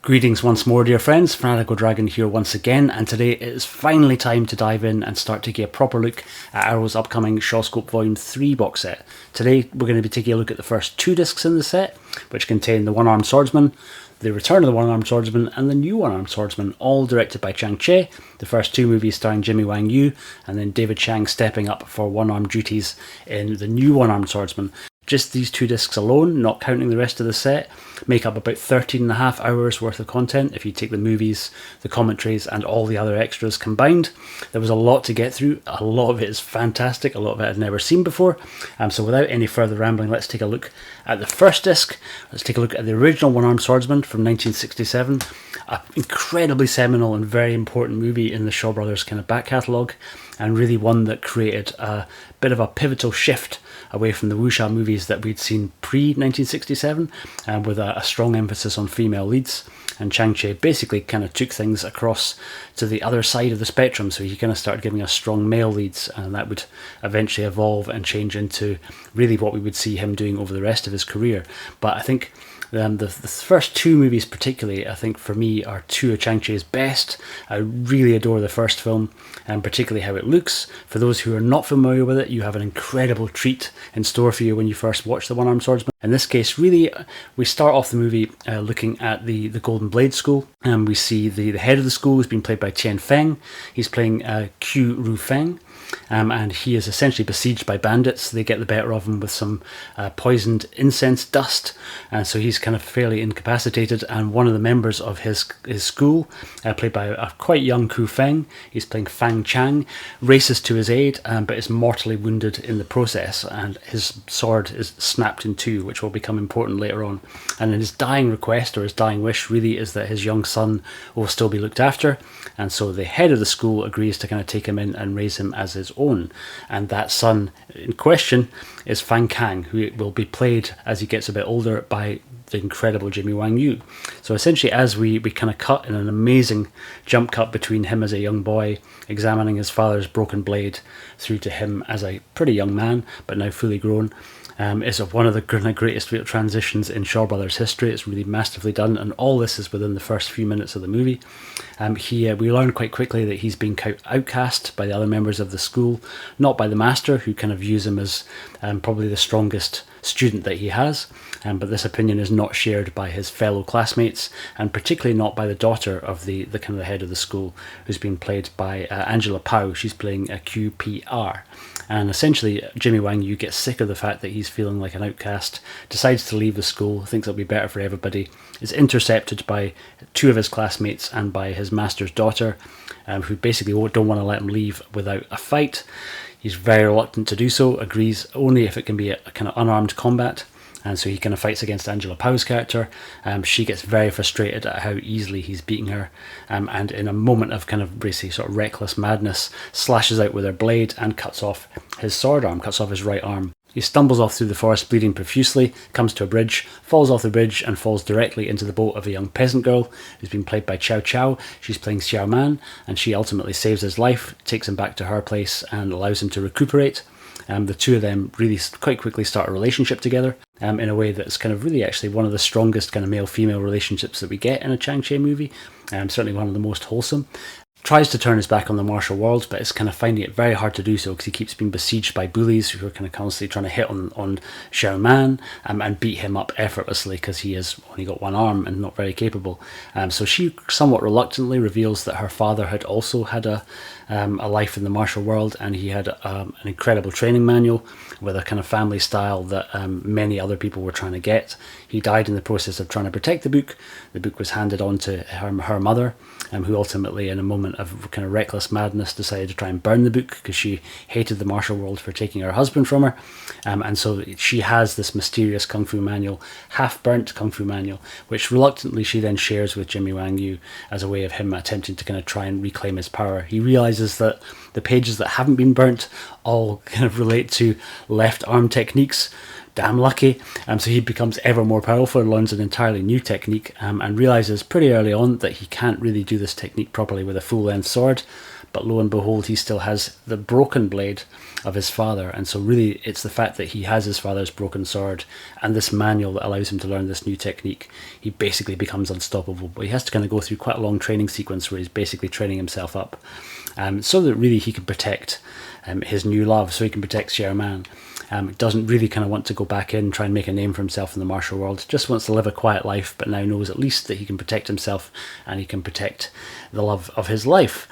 Greetings once more, dear friends. Fanatical Dragon here once again, and today it is finally time to dive in and start taking a proper look at Arrow's upcoming Shawscope Volume 3 box set. Today we're going to be taking a look at the first two discs in the set, which contain the One Armed Swordsman, the Return of the One Armed Swordsman, and the new One Armed Swordsman, all directed by Chang Cheh, the first two movies starring Jimmy Wang Yu, and then David Chiang stepping up for one-armed duties in the new One Armed Swordsman. Just these two discs alone, not counting the rest of the set, make up about 13.5 hours worth of content if you take the movies, the commentaries and all the other extras combined. There was a lot to get through, a lot of it is fantastic, a lot of it I'd never seen before. So without any further rambling, let's take a look at the first disc. Let's take a look at the original One Armed Swordsman from 1967, an incredibly seminal and very important movie in the Shaw Brothers kind of back catalogue, and really one that created a bit of a pivotal shift away from the wuxia movies that we'd seen pre-1967, with a strong emphasis on female leads. And Chang Cheh basically kind of took things across to the other side of the spectrum, so he kind of started giving us strong male leads, and that would eventually evolve and change into really what we would see him doing over the rest of his career. But I think the first two movies particularly, I think for me, are two of Chang Cheh's best. I really adore the first film, and particularly how it looks. For those who are not familiar with it, you have an incredible treat in store for you when you first watch the One Armed Swordsman. In this case, really, we start off the movie looking at the Golden Blade School, and we see the head of the school, who's been played by Tian Feng. He's playing Q Ru Feng. And he is essentially besieged by bandits. They get the better of him with some poisoned incense dust, and so he's kind of fairly incapacitated. And one of the members of his school, played by a quite young Ku Feng, he's playing Fang Chang, races to his aid, but is mortally wounded in the process, and his sword is snapped in two, which will become important later on. And his dying request, or his dying wish, really is that his young son will still be looked after, and so the head of the school agrees to kind of take him in and raise him as his own. And that son in question is Fang Kang, who will be played as he gets a bit older by the incredible Jimmy Wang Yu. So essentially, as we kind of cut in an amazing jump cut between him as a young boy examining his father's broken blade through to him as a pretty young man but now fully grown, is one of the greatest transitions in Shaw Brothers history. It's really masterfully done, and all this is within the first few minutes of the movie. We learn quite quickly that he's been outcast by the other members of the school, not by the master, who kind of views him as probably the strongest student that he has, but this opinion is not shared by his fellow classmates, and particularly not by the daughter of the kind of the head of the school, who's been played by Angela Pao. She's playing a QPR. And essentially, Jimmy Wang Yu gets sick of the fact that he's feeling like an outcast, decides to leave the school, thinks it'll be better for everybody, is intercepted by two of his classmates and by his master's daughter, who basically don't want to let him leave without a fight. He's very reluctant to do so, agrees only if it can be a kind of unarmed combat. And so he kind of fights against Angela Pao's character. She gets very frustrated at how easily he's beating her, and in a moment of kind of basically sort of reckless madness, slashes out with her blade and cuts off his sword arm, cuts off his right arm. He stumbles off through the forest bleeding profusely, comes to a bridge, falls off the bridge and falls directly into the boat of a young peasant girl who's been played by Chow Chow. She's playing Xiao Man, and she ultimately saves his life, takes him back to her place and allows him to recuperate. The two of them really quite quickly start a relationship together, in a way that's kind of really actually one of the strongest kind of male-female relationships that we get in a Chang Cheh movie, certainly one of the most wholesome. Tries to turn his back on the martial world, but is kind of finding it very hard to do so because he keeps being besieged by bullies who are kind of constantly trying to hit on Xiao Man, and beat him up effortlessly because he has only got one arm and not very capable. So she somewhat reluctantly reveals that her father had also had a life in the martial world, and he had an incredible training manual with a kind of family style that many other people were trying to get. He died in the process of trying to protect the book. The book was handed on to her mother, who ultimately, in a moment of kind of reckless madness, decided to try and burn the book because she hated the martial world for taking her husband from her. And so she has this mysterious kung fu manual, half-burnt kung fu manual, which reluctantly she then shares with Jimmy Wang Yu as a way of him attempting to kind of try and reclaim his power. He realizes that the pages that haven't been burnt all kind of relate to left arm techniques. Damn lucky. So he becomes ever more powerful and learns an entirely new technique, and realizes pretty early on that he can't really do this technique properly with a full-length sword, but lo and behold, he still has the broken blade of his father. And so really it's the fact that he has his father's broken sword and this manual that allows him to learn this new technique. He basically becomes unstoppable, but he has to kind of go through quite a long training sequence where he's basically training himself up, so that really he can protect his new love, so he can protect Sherman. Doesn't really kind of want to go back in, try and make a name for himself in the martial world, just wants to live a quiet life, but now knows at least that he can protect himself and he can protect the love of his life.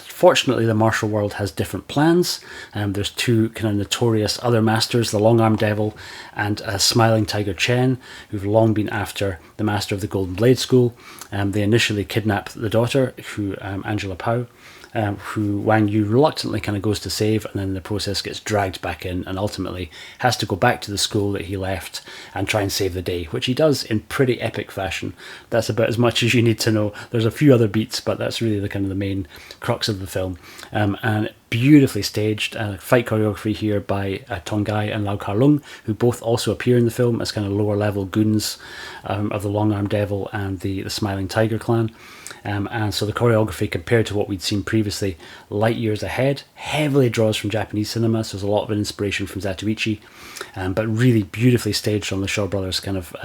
Fortunately, the martial world has different plans. There's two kind of notorious other masters, the Long-Armed Devil and Smiling Tiger Chen, who've long been after the master of the Golden Blade School. They initially kidnap the daughter, who Angela Pao, who Wang Yu reluctantly kind of goes to save, and then in the process gets dragged back in and ultimately has to go back to the school that he left and try and save the day, which he does in pretty epic fashion. That's about as much as you need to know. There's a few other beats, but that's really the kind of the main crux of the film. And beautifully staged fight choreography here by Tong Gai and Lau Kar Lung, who both also appear in the film as kind of lower level goons of the Long-Armed Devil and the Smiling Tiger clan. And so the choreography, compared to what we'd seen previously, light years ahead, heavily draws from Japanese cinema, so there's a lot of inspiration from Zatoichi, but really beautifully staged on the Shaw Brothers kind of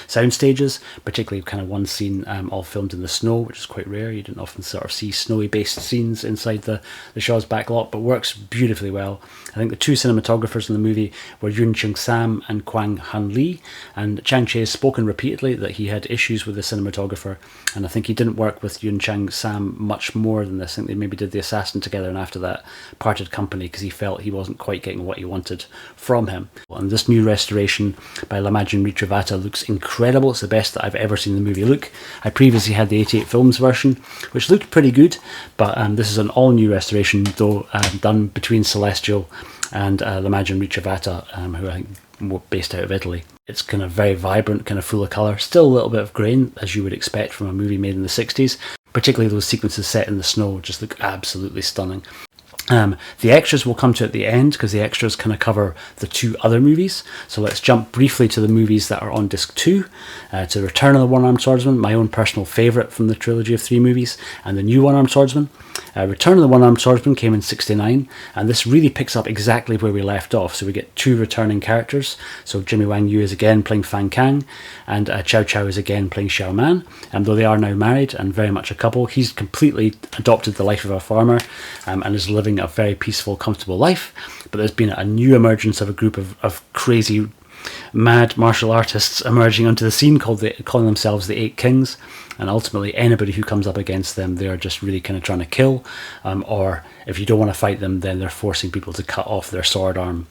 sound stages, particularly kind of one scene all filmed in the snow, which is quite rare. You didn't often sort of see snowy based scenes inside the Shaw's backlot, but works beautifully well. I think the two cinematographers in the movie were Yun Chung Samm and Kwang Han Lee, and Chang Cheh has spoken repeatedly that he had issues with the cinematographer, and I think he didn't work with Yun Chung Samm much more than this. I think they maybe did The Assassin together and after that parted company because he felt he wasn't quite getting what he wanted from him. And this new restoration by L'Imagine Ritrovata looks incredible. It's the best that I've ever seen the movie look. I previously had the 88 Films version, which looked pretty good, but this is an all new restoration, though done between Celestial and L'Imagine Ritrovata, who I think were based out of Italy. It's kind of very vibrant, kind of full of colour, still a little bit of grain, as you would expect from a movie made in the 60s. Particularly those sequences set in the snow just look absolutely stunning. The extras will come to at the end, because the extras kind of cover the two other movies. So let's jump briefly to the movies that are on disc 2, to Return of the One Armed Swordsman, my own personal favourite from the trilogy of 3 movies, and the new One Armed Swordsman. Return of the One Armed Swordsman came in '69, and this really picks up exactly where we left off. So we get two returning characters. So Jimmy Wang Yu is again playing Fan Kang, and Chow Chow is again playing Xiao Man. And though they are now married and very much a couple, he's completely adopted the life of a farmer and is living a very peaceful, comfortable life. But there's been a new emergence of a group of crazy, mad martial artists emerging onto the scene, calling themselves the Eight Kings. And ultimately, anybody who comes up against them, they're just really kind of trying to kill. Or if you don't want to fight them, then they're forcing people to cut off their sword arm,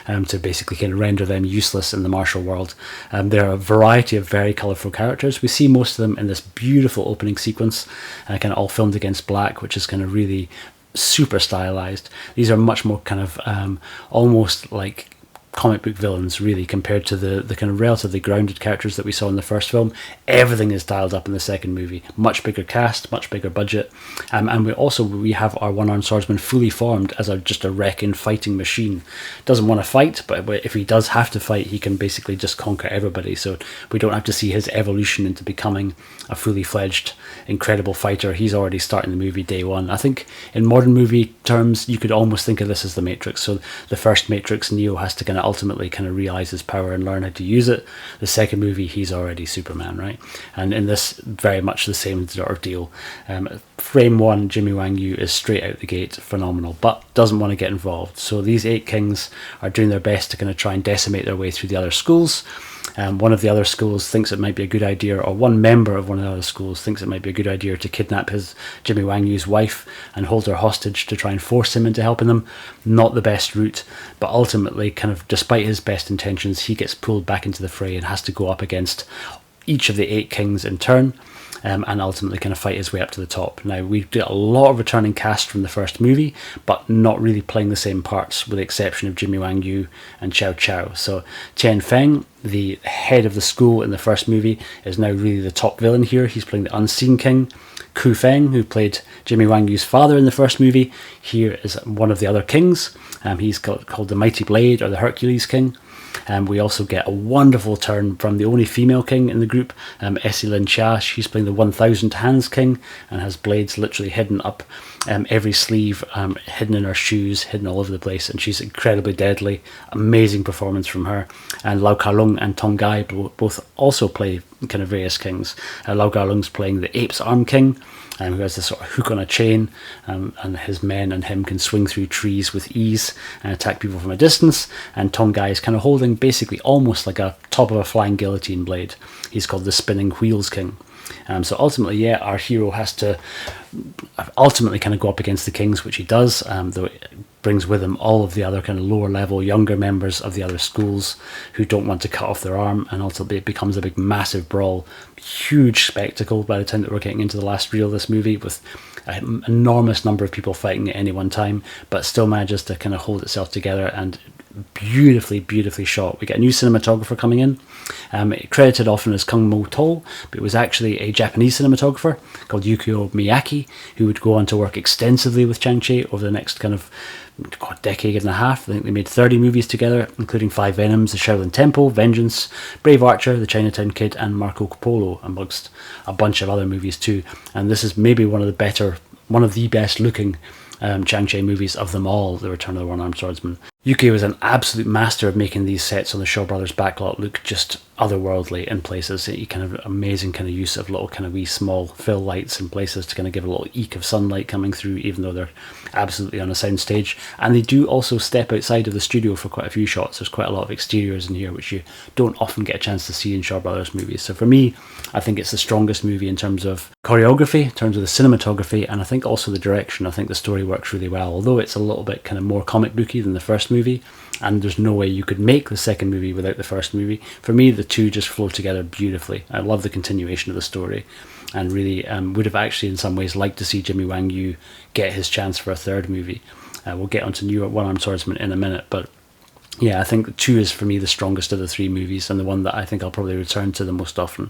to basically kind of render them useless in the martial world. There are a variety of very colourful characters. We see most of them in this beautiful opening sequence, kind of all filmed against black, which is kind of really super stylized. These are much more kind of almost like comic book villains, really, compared to the kind of relatively grounded characters that we saw in the first film. Everything is dialed up in the second movie. Much bigger cast, much bigger budget, and we have our one-armed swordsman fully formed as just a wrecking fighting machine. Doesn't want to fight, but if he does have to fight, he can basically just conquer everybody. So we don't have to see his evolution into becoming a fully fledged incredible fighter. He's already starting the movie day one. I think in modern movie terms, you could almost think of this as the Matrix. So the first Matrix, Neo has to kind of ultimately kind of realize his power and learn how to use it. The second movie, he's already Superman, right? And in this, very much the same sort of deal. Frame 1, Jimmy Wang Yu is straight out the gate phenomenal, but doesn't want to get involved. So these 8 kings are doing their best to kind of try and decimate their way through the other schools. One of the other schools thinks it might be a good idea, or one member of one of the other schools thinks it might be a good idea to kidnap Jimmy Wang Yu's wife and hold her hostage to try and force him into helping them. Not the best route, but ultimately, kind of despite his best intentions, he gets pulled back into the fray and has to go up against each of the 8 kings in turn. And ultimately kind of fight his way up to the top. Now, we get a lot of returning cast from the first movie, but not really playing the same parts, with the exception of Jimmy Wang Yu and Chow Chow. So Chen Feng, the head of the school in the first movie, is now really the top villain here. He's playing the Unseen King. Ku Feng, who played Jimmy Wang Yu's father in the first movie, here is one of the other kings. He's called the Mighty Blade, or the Hercules King. We also get a wonderful turn from the only female king in the group, Essie Lin Chia. She's playing the 1000 Hands King and has blades literally hidden up every sleeve, hidden in her shoes, hidden all over the place, and she's incredibly deadly. Amazing performance from her. And Lau Kar-lung and Tong Gai both also play kind of various kings. Lau Kar-lung's playing the Ape's Arm King, who has this sort of hook on a chain, and his men and him can swing through trees with ease and attack people from a distance. And Tong Gai is kind of holding basically almost like a top of a flying guillotine blade. He's called the Spinning Wheels King. So ultimately, yeah, our hero has to ultimately kind of go up against the kings, which he does, though it brings with him all of the other kind of lower level, younger members of the other schools who don't want to cut off their arm, and ultimately it becomes a big, massive brawl. Huge spectacle by the time that we're getting into the last reel of this movie, with an enormous number of people fighting at any one time, but still manages to kind of hold itself together, and beautifully shot. We get a new cinematographer coming in, credited often as Kung Mo Tol, but it was actually a Japanese cinematographer called Yukio Miyake, who would go on to work extensively with Chang Cheh over the next kind of decade and a half. I think they made 30 movies together, including 5 Venoms, The Shaolin Temple, Vengeance, Brave Archer, The Chinatown Kid, and Marco Polo, amongst a bunch of other movies too. And this is maybe one of the best looking Chang Cheh movies of them all, The Return of the One Armed Swordsman. UK was an absolute master of making these sets on the Shaw Brothers backlot look just otherworldly in places. He kind of amazing kind of use of little kind of wee small fill lights in places to kind of give a little eke of sunlight coming through, even though they're absolutely on a sound stage. And they do also step outside of the studio for quite a few shots. There's quite a lot of exteriors in here, which you don't often get a chance to see in Shaw Brothers movies. So for me, I think it's the strongest movie in terms of choreography, in terms of the cinematography, and I think also the direction. I think the story works really well, although it's a little bit kind of more comic booky than the first movie, and there's no way you could make the second movie without the first movie. For me, the two just flow together beautifully. I love the continuation of the story, and really would have actually in some ways liked to see Jimmy Wang Yu get his chance for a third movie. We'll get onto New One Armed Swordsman in a minute, but yeah, I think 2 is for me the strongest of the 3 movies, and the one that I think I'll probably return to the most often.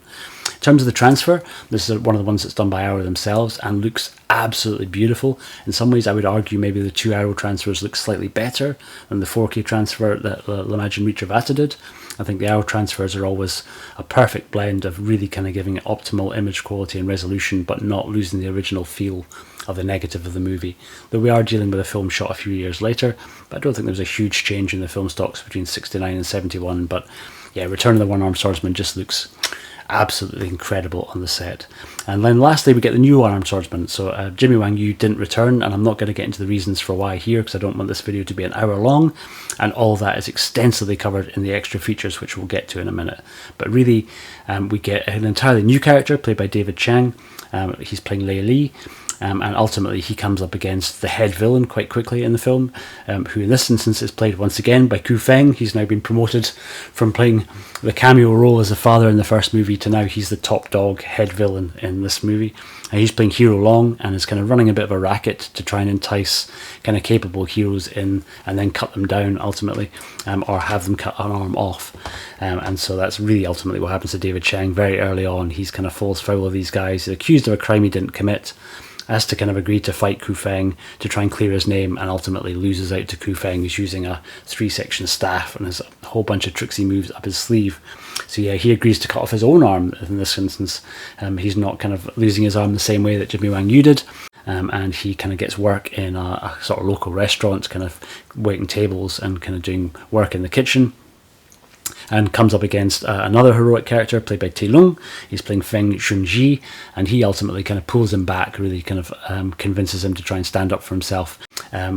In terms of the transfer, this is one of the ones that's done by Arrow themselves and looks absolutely beautiful. In some ways, I would argue maybe the 2 Arrow transfers look slightly better than the 4K transfer that L'Imagine Retrovata did. I think the Arrow transfers are always a perfect blend of really kind of giving it optimal image quality and resolution, but not losing the original feel of the negative of the movie. Though we are dealing with a film shot a few years later, but I don't think there was a huge change in the film stocks between 69 and 71. But yeah, Return of the One Armed Swordsman just looks absolutely incredible on the set. And then lastly, we get the new One Armed Swordsman. So Jimmy Wang Yu didn't return, and I'm not going to get into the reasons for why here, because I don't want this video to be an hour long, and all of that is extensively covered in the extra features, which we'll get to in a minute. But really, we get an entirely new character played by David Chiang. He's playing Lei Li. And ultimately he comes up against the head villain quite quickly in the film, who in this instance is played once again by Ku Feng. He's now been promoted from playing the cameo role as the father in the first movie to now he's the top dog head villain in this movie. And he's playing Hero Long and is kind of running a bit of a racket to try and entice kind of capable heroes in and then cut them down ultimately, or have them cut an arm off. And so that's really ultimately what happens to David Chiang very early on. He's kind of falls foul of these guys. He's accused of a crime he didn't commit, has to kind of agree to fight Ku Feng to try and clear his name, and ultimately loses out to Ku Feng, who's using a 3-section staff and has a whole bunch of tricksy moves up his sleeve. So yeah, he agrees to cut off his own arm in this instance. He's not kind of losing his arm the same way that Jimmy Wang Yu did. And he kind of gets work in a sort of local restaurant, kind of waiting tables and kind of doing work in the kitchen. And comes up against another heroic character played by Tai Lung. He's playing Feng Shunji, and he ultimately kind of pulls him back, really kind of convinces him to try and stand up for himself.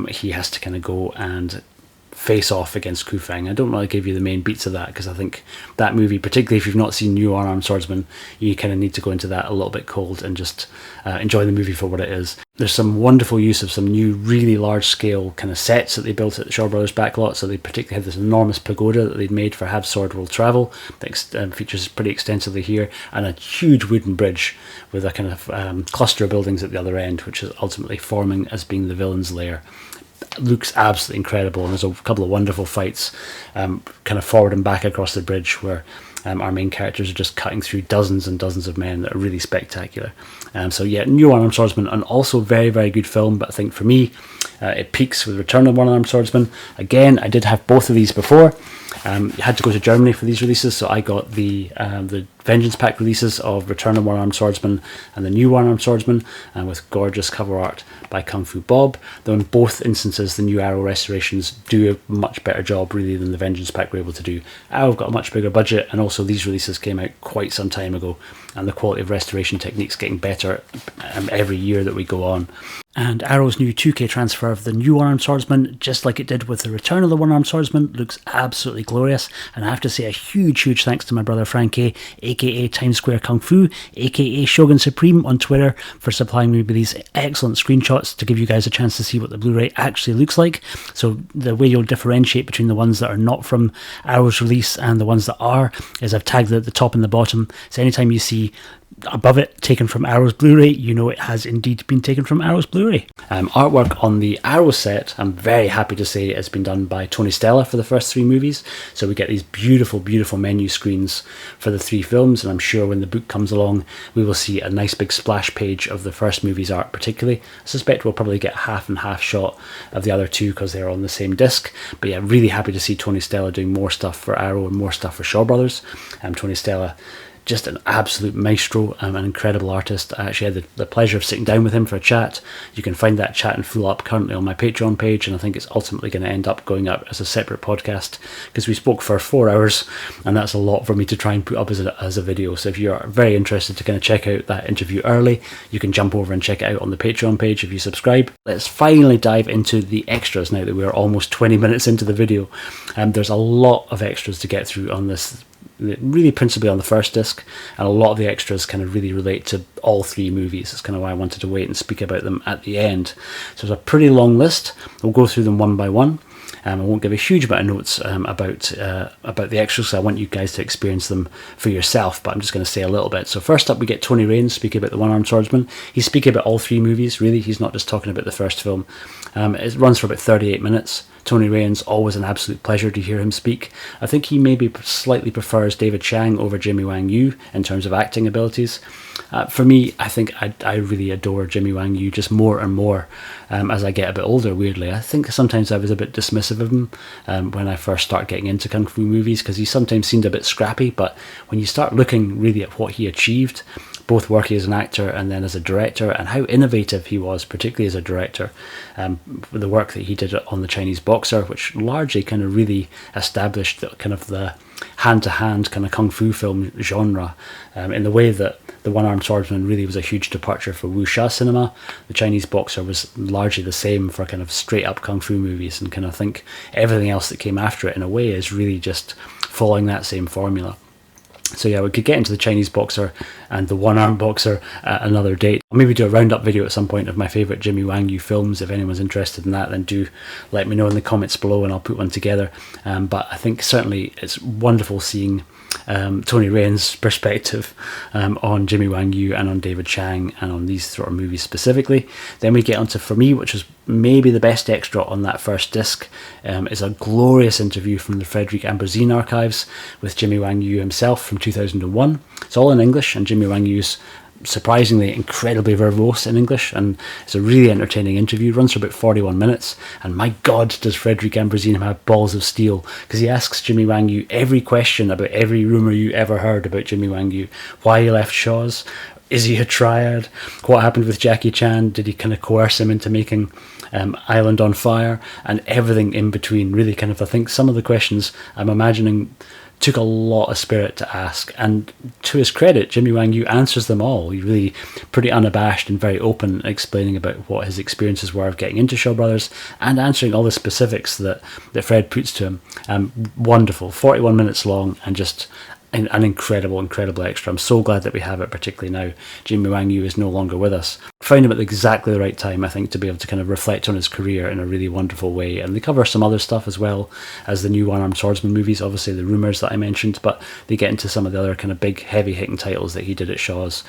He has to kind of go and face off against Ku Feng. I don't want to give you the main beats of that, because I think that movie, particularly if you've not seen New One Armed Swordsman, you kind of need to go into that a little bit cold and just enjoy the movie for what it is. There's some wonderful use of some new really large scale kind of sets that they built at the Shaw Brothers backlot. So they particularly had this enormous pagoda that they'd made for Have Sword Will Travel that features pretty extensively here, and a huge wooden bridge with a kind of cluster of buildings at the other end, which is ultimately forming as being the villain's lair. Looks absolutely incredible, and there's a couple of wonderful fights kind of forward and back across the bridge where our main characters are just cutting through dozens and dozens of men that are really spectacular. So yeah, New One Armed Swordsman, and also very, very good film, but I think for me, It peaks with Return of One Armed Swordsman. Again, I did have both of these before. You had to go to Germany for these releases, so I got the Vengeance Pack releases of Return of One Armed Swordsman and the new One Armed Swordsman, with gorgeous cover art by Kung Fu Bob. Though in both instances, the new Arrow restorations do a much better job, really, than the Vengeance Pack were able to do. Arrow got a much bigger budget, and also these releases came out quite some time ago, and the quality of restoration techniques getting better every year that we go on. And Arrow's new 2K transfer of the new One Armed Swordsman, just like it did with the Return of the One Armed Swordsman, looks absolutely glorious. And I have to say a huge thanks to my brother Frank A, aka Times Square Kung Fu, aka Shogun Supreme on Twitter, for supplying me with these excellent screenshots to give you guys a chance to see what the Blu-ray actually looks like. So the way you'll differentiate between the ones that are not from Arrow's release and the ones that are is I've tagged it at the top and the bottom. So anytime you see above it taken from Arrow's Blu-ray, you know it has indeed been taken from Arrow's Blu-ray. Artwork on the Arrow set, I'm very happy to say, has been done by Tony Stella for the first 3 movies. So we get these beautiful menu screens for the 3 films, and I'm sure when the book comes along we will see a nice big splash page of the first movie's art particularly. I suspect we'll probably get half and half shot of the other 2 because they're on the same disc. But yeah, really happy to see Tony Stella doing more stuff for Arrow and more stuff for Shaw Brothers. Tony Stella, just an absolute maestro, an incredible artist. I actually had the pleasure of sitting down with him for a chat. You can find that chat in full up currently on my Patreon page, and I think it's ultimately going to end up going up as a separate podcast because we spoke for 4 hours, and that's a lot for me to try and put up as a video. So if you're very interested to kind of check out that interview early, you can jump over and check it out on the Patreon page if you subscribe. Let's finally dive into the extras now that we're almost 20 minutes into the video. There's a lot of extras to get through on this, really principally on the first disc, and a lot of the extras kind of really relate to all 3 movies. That's kind of why I wanted to wait and speak about them at the end. So there's a pretty long list. We'll go through them one by one. I won't give a huge amount of notes about the extras, so I want you guys to experience them for yourself, but I'm just going to say a little bit. So first up we get Tony Rayns speaking about the One Armed Swordsman. He's speaking about all 3 movies, really. He's not just talking about the first film. It runs for about 38 minutes. Tony Rayns, always an absolute pleasure to hear him speak. I think he maybe slightly prefers David Chiang over Jimmy Wang Yu in terms of acting abilities. For me, I think I really adore Jimmy Wang Yu just more and more as I get a bit older, weirdly. I think sometimes I was a bit dismissive of him when I first started getting into Kung Fu movies, because he sometimes seemed a bit scrappy, but when you start looking really at what he achieved, both working as an actor and then as a director, and how innovative he was, particularly as a director, with the work that he did on The Chinese Boxer, which largely kind of really established the hand-to-hand kind of kung fu film genre, in the way that the One Armed Swordsman really was a huge departure for wuxia cinema. The Chinese Boxer was largely the same for kind of straight-up kung fu movies, and kind of think everything else that came after it in a way is really just following that same formula. So yeah, we could get into the Chinese Boxer and the One-Armed Boxer at another date. I'll maybe do a roundup video at some point of my favourite Jimmy Wang Yu films. If anyone's interested in that, then do let me know in the comments below and I'll put one together. But I think certainly it's wonderful seeing Tony Rayns' perspective on Jimmy Wang Yu and on David Chiang and on these sort of movies specifically. Then we get onto, for me, which is maybe the best extra on that first disc, is a glorious interview from the Frederic Ambroisine archives with Jimmy Wang Yu himself from 2001. It's all in English, and Jimmy Wang Yu's surprisingly incredibly verbose in English, and it's a really entertaining interview. It runs for about 41 minutes, and my god does Frederic Ambroisine have balls of steel, because he asks Jimmy Wang Yu every question about every rumour you ever heard about Jimmy Wang Yu. Why he left Shaw's, is he a triad, what happened with Jackie Chan, did he kind of coerce him into making Island on Fire, and everything in between. Really kind of, I think some of the questions I'm imagining took a lot of spirit to ask, and to his credit, Jimmy Wang Yu answers them all. He's really pretty unabashed and very open, explaining about what his experiences were of getting into Shaw Brothers and answering all the specifics that Fred puts to him. Wonderful, 41 minutes long, and just an incredible extra. I'm so glad that we have it, particularly now Jimmy Wang Yu is no longer with us. Found him at exactly the right time, I think, to be able to kind of reflect on his career in a really wonderful way. And they cover some other stuff as well as the new One Armed Swordsman movies, obviously the rumours that I mentioned, but they get into some of the other kind of big heavy hitting titles that he did at Shaw's,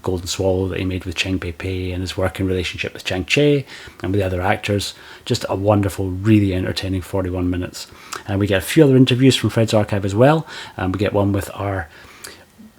Golden Swallow that he made with Cheng Pei, and his working relationship with Chang Cheh and with the other actors. Just a wonderful, really entertaining 41 minutes. And we get a few other interviews from Fred's archive as well. We get one with our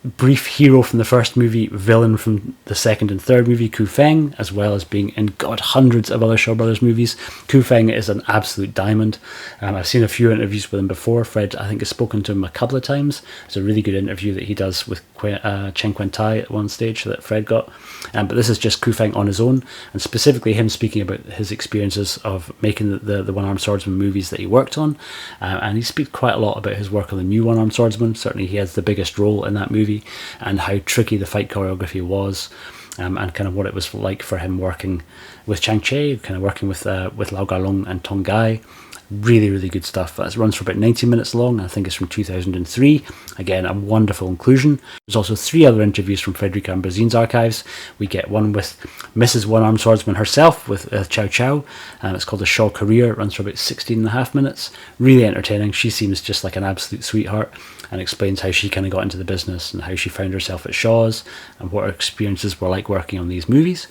brief hero from the first movie, villain from the second and third movie, Ku Feng, as well as being in hundreds of other Shaw Brothers movies. Ku Feng is an absolute diamond. I've seen a few interviews with him before. Fred, I think, has spoken to him a couple of times. It's a really good interview that he does with Chen Quantai at one stage that Fred got. But this is just Ku Feng on his own, and specifically him speaking about his experiences of making the One Armed Swordsman movies that he worked on. And he speaks quite a lot about his work on the new One Armed Swordsman. Certainly he has the biggest role in that movie, and how tricky the fight choreography was, and kind of what it was like for him working with Chang Cheh, kind of working with Lau Garlong and Tong Gai. Really, really good stuff. That runs for about 90 minutes long. I think it's from 2003. Again, a wonderful inclusion. There's also 3 other interviews from Frederic Ambrosine's archives. We get one with Mrs. One Armed Swordsman herself, with Chow Chow. It's called A Shaw Career. It runs for about 16.5 minutes. Really entertaining. She seems just like an absolute sweetheart, and explains how she kind of got into the business and how she found herself at Shaw's and what her experiences were like working on these movies.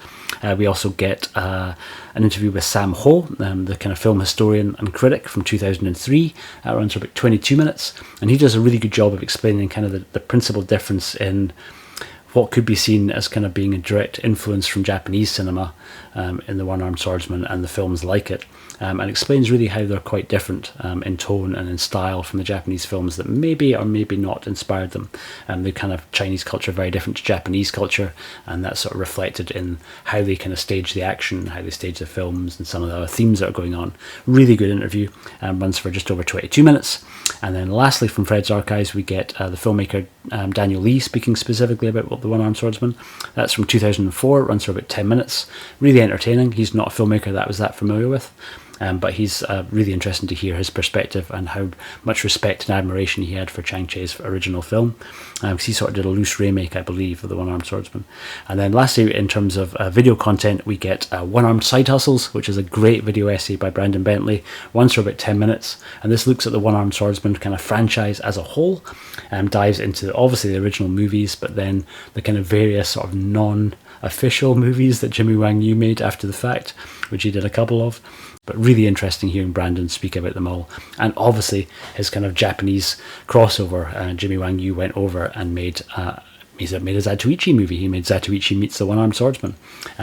We also get an interview with Samm, the kind of film historian and critic from 2003. That runs for about 22 minutes, and he does a really good job of explaining kind of the principal difference in what could be seen as kind of being a direct influence from Japanese cinema in the One Armed Swordsman and the films like it, and explains really how they're quite different in tone and in style from the Japanese films that maybe or maybe not inspired them. The kind of Chinese culture very different to Japanese culture, and that's sort of reflected in how they kind of stage the action, how they stage the films, and some of the other themes that are going on. Really good interview, runs for just over 22 minutes. And then lastly, from Fred's archives, we get the filmmaker Daniel Lee speaking specifically about the One Armed Swordsman. That's from 2004, runs for about 10 minutes. Really entertaining. He's not a filmmaker that I was that familiar with, but he's really interesting to hear his perspective and how much respect and admiration he had for Chang Cheh's original film, because he sort of did a loose remake, I believe, of the One Armed Swordsman. And then lastly, in terms of video content, we get One Armed Side Hustles, which is a great video essay by Brandon Bentley, runs for about 10 minutes, and this looks at the One Armed Swordsman kind of franchise as a whole, dives into obviously the original movies, but then the kind of various sort of non-official movies that Jimmy Wang Yu made after the fact, which he did a couple of. But really interesting hearing Brandon speak about them all. And obviously his kind of Japanese crossover. Jimmy Wang Yu went over and made a Zatoichi movie. He made Zatoichi Meets the One Armed Swordsman,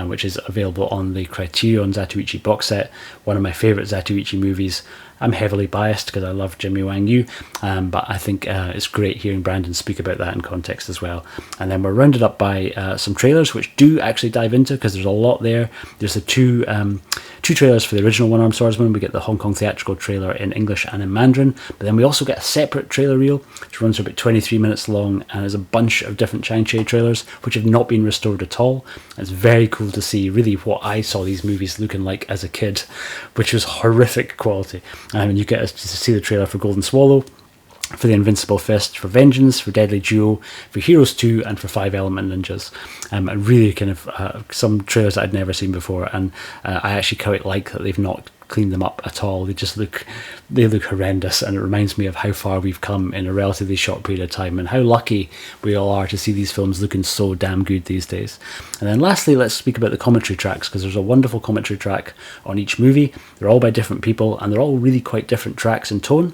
which is available on the Criterion Zatoichi box set. One of my favourite Zatoichi movies. I'm heavily biased because I love Jimmy Wang Yu, but I think it's great hearing Brandon speak about that in context as well. And then we're rounded up by some trailers which do actually dive into, because there's a lot there. There's the two trailers for the original One Armed Swordsman. We get the Hong Kong theatrical trailer in English and in Mandarin, but then we also get a separate trailer reel which runs for about 23 minutes long, and there's a bunch of different Chang Cheh trailers which have not been restored at all. It's very cool to see really what I saw these movies looking like as a kid, which was horrific quality. And you get to see the trailer for Golden Swallow, for The Invincible Fist, for Vengeance, for Deadly Duo, for Heroes 2, and for 5 Element Ninjas. And really kind of some trailers that I'd never seen before, and I actually quite like that they've not cleaned them up at all. They look horrendous, and it reminds me of how far we've come in a relatively short period of time, and how lucky we all are to see these films looking so damn good these days. And then lastly, let's speak about the commentary tracks, because there's a wonderful commentary track on each movie. They're all by different people, and they're all really quite different tracks in tone.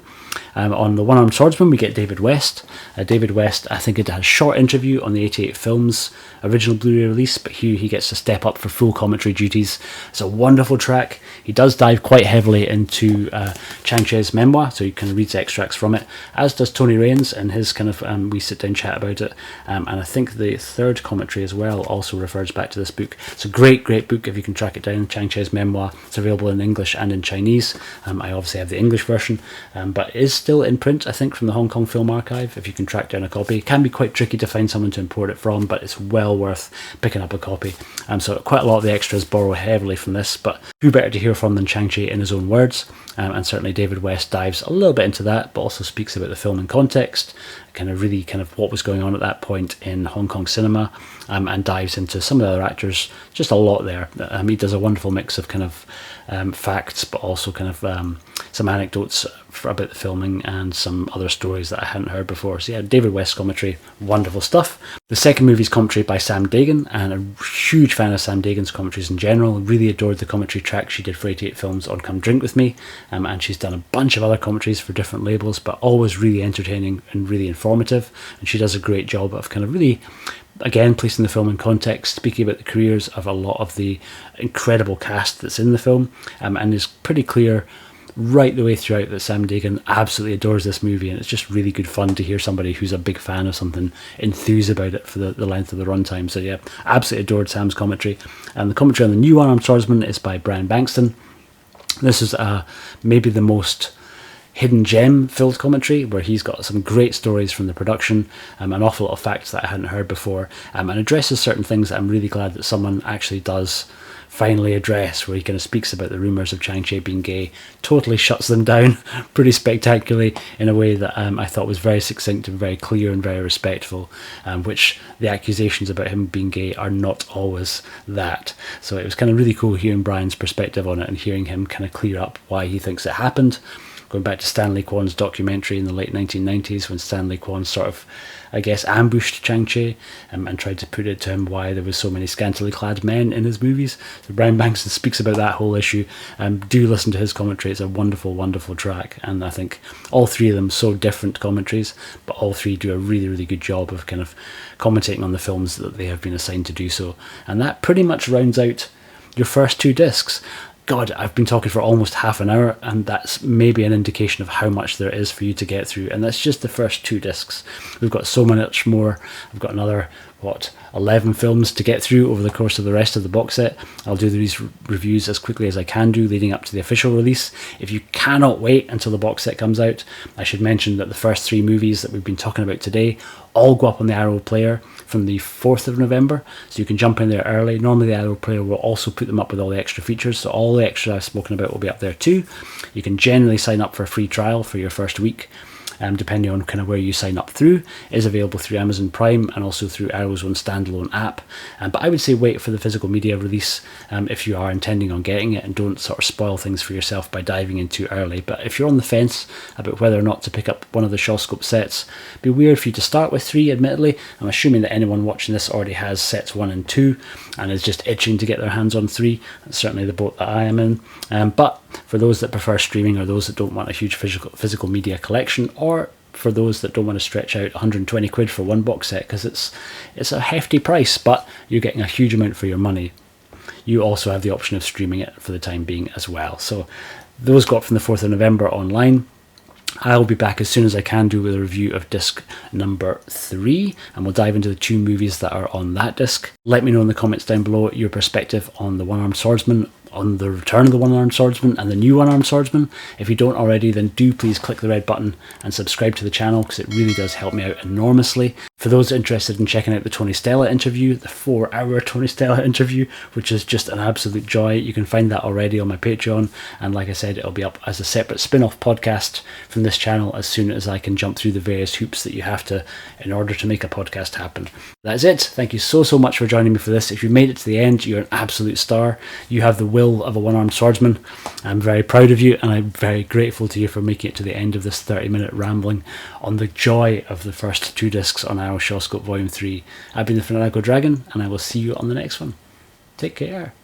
On the One Armed Swordsman, we get David West. David West, I think, had a short interview on the 88 Films original Blu-ray release, but here he gets to step up for full commentary duties. It's a wonderful track. He does dive quite heavily into Chang Cheh's memoir, so you can read extracts from it, as does Tony Rayns in his kind of we sit down chat about it, and I think the third commentary as well also refers back to this book. It's a great book if you can track it down, Chang Cheh's memoir. It's available in English and in Chinese. I obviously have the English version, but it is still in print, I think, from the Hong Kong Film Archive. If you can track down a copy, it can be quite tricky to find someone to import it from, but it's well worth picking up a copy. So quite a lot of the extras borrow heavily from this, but who better to hear from than Chang Cheh in his own words? And certainly David West dives a little bit into that, but also speaks about the film in context, kind of what was going on at that point in Hong Kong cinema, and dives into some of the other actors. Just a lot there. He does a wonderful mix of kind of facts, but also kind of some anecdotes about the filming and some other stories that I hadn't heard before. So yeah, David West commentary, wonderful stuff. The second movie's commentary by Samm Deighan, and a huge fan of Samm Deighan's commentaries in general. Really adored the commentary track she did for 88 Films on Come Drink With Me, and she's done a bunch of other commentaries for different labels, but always really entertaining and really informative. informative, and she does a great job of kind of really, again, placing the film in context, speaking about the careers of a lot of the incredible cast that's in the film, and it's pretty clear right the way throughout that Samm Deighan absolutely adores this movie, and it's just really good fun to hear somebody who's a big fan of something enthuse about it for the length of the runtime. So yeah, absolutely adored Samm's commentary. And the commentary on the new One Armed Swordsman is by Bankston. This is maybe the most hidden gem filled commentary, where he's got some great stories from the production, an awful lot of facts that I hadn't heard before, and addresses certain things that I'm really glad that someone actually does finally address, where he kind of speaks about the rumours of Chang Cheh being gay, totally shuts them down pretty spectacularly in a way that I thought was very succinct and very clear and very respectful, which the accusations about him being gay are not always that. So it was kind of really cool hearing Brian's perspective on it and hearing him kind of clear up why he thinks it happened. Going back to Stanley Kwan's documentary in the late 1990s, when Stanley Kwan sort of, I guess, ambushed Chang Cheh and tried to put it to him why there was so many scantily clad men in his movies. So Brian Bankston speaks about that whole issue. Do listen to his commentary. It's a wonderful, wonderful track. And I think all three of them, so different commentaries, but all three do a really, really good job of kind of commentating on the films that they have been assigned to do so. And that pretty much rounds out your first two discs. God, I've been talking for almost half an hour, and that's maybe an indication of how much there is for you to get through. And that's just the first two discs. We've got so much more. I've got another, 11 films to get through over the course of the rest of the box set. I'll do these reviews as quickly as I can do leading up to the official release. If you cannot wait until the box set comes out, I should mention that the first three movies that we've been talking about today all go up on the Arrow player from the 4th of November, so you can jump in there early. Normally the Arrow player will also put them up with all the extra features, so all the extra I've spoken about will be up there too. You can generally sign up for a free trial for your first week, depending on kind of where you sign up through. It is available through Amazon Prime and also through Arrow's own standalone app. But I would say wait for the physical media release if you are intending on getting it, and don't sort of spoil things for yourself by diving in too early. But if you're on the fence about whether or not to pick up one of the Shawscope sets, it'd be weird for you to start with 3, admittedly. I'm assuming that anyone watching this already has sets 1 and 2 and is just itching to get their hands on 3. That's certainly the boat that I am in. But for those that prefer streaming, or those that don't want a huge physical media collection, or for those that don't want to stretch out 120 quid for one box set, because it's a hefty price, but you're getting a huge amount for your money, you also have the option of streaming it for the time being as well. So those got from the 4th of November online. I'll be back as soon as I can do with a review of disc number 3, and we'll dive into the 2 movies that are on that disc. Let me know in the comments down below your perspective on the One Armed Swordsman, on the return of the One Armed Swordsman and the new One Armed Swordsman. If you don't already, then do please click the red button and subscribe to the channel, because it really does help me out enormously. For those interested in checking out the Tony Stella interview, the 4-hour Tony Stella interview, which is just an absolute joy, you can find that already on my Patreon, and like I said, it'll be up as a separate spin-off podcast from this channel as soon as I can jump through the various hoops that you have to in order to make a podcast happen. That's it. Thank you so much for joining me for this. If you made it to the end, you're an absolute star. You have the will of a one-armed swordsman. I'm very proud of you, and I'm very grateful to you for making it to the end of this 30-minute rambling on the joy of the first 2 discs on our Shawscope Volume 3. I've been the Fanatical Dragon, and I will see you on the next one. Take care.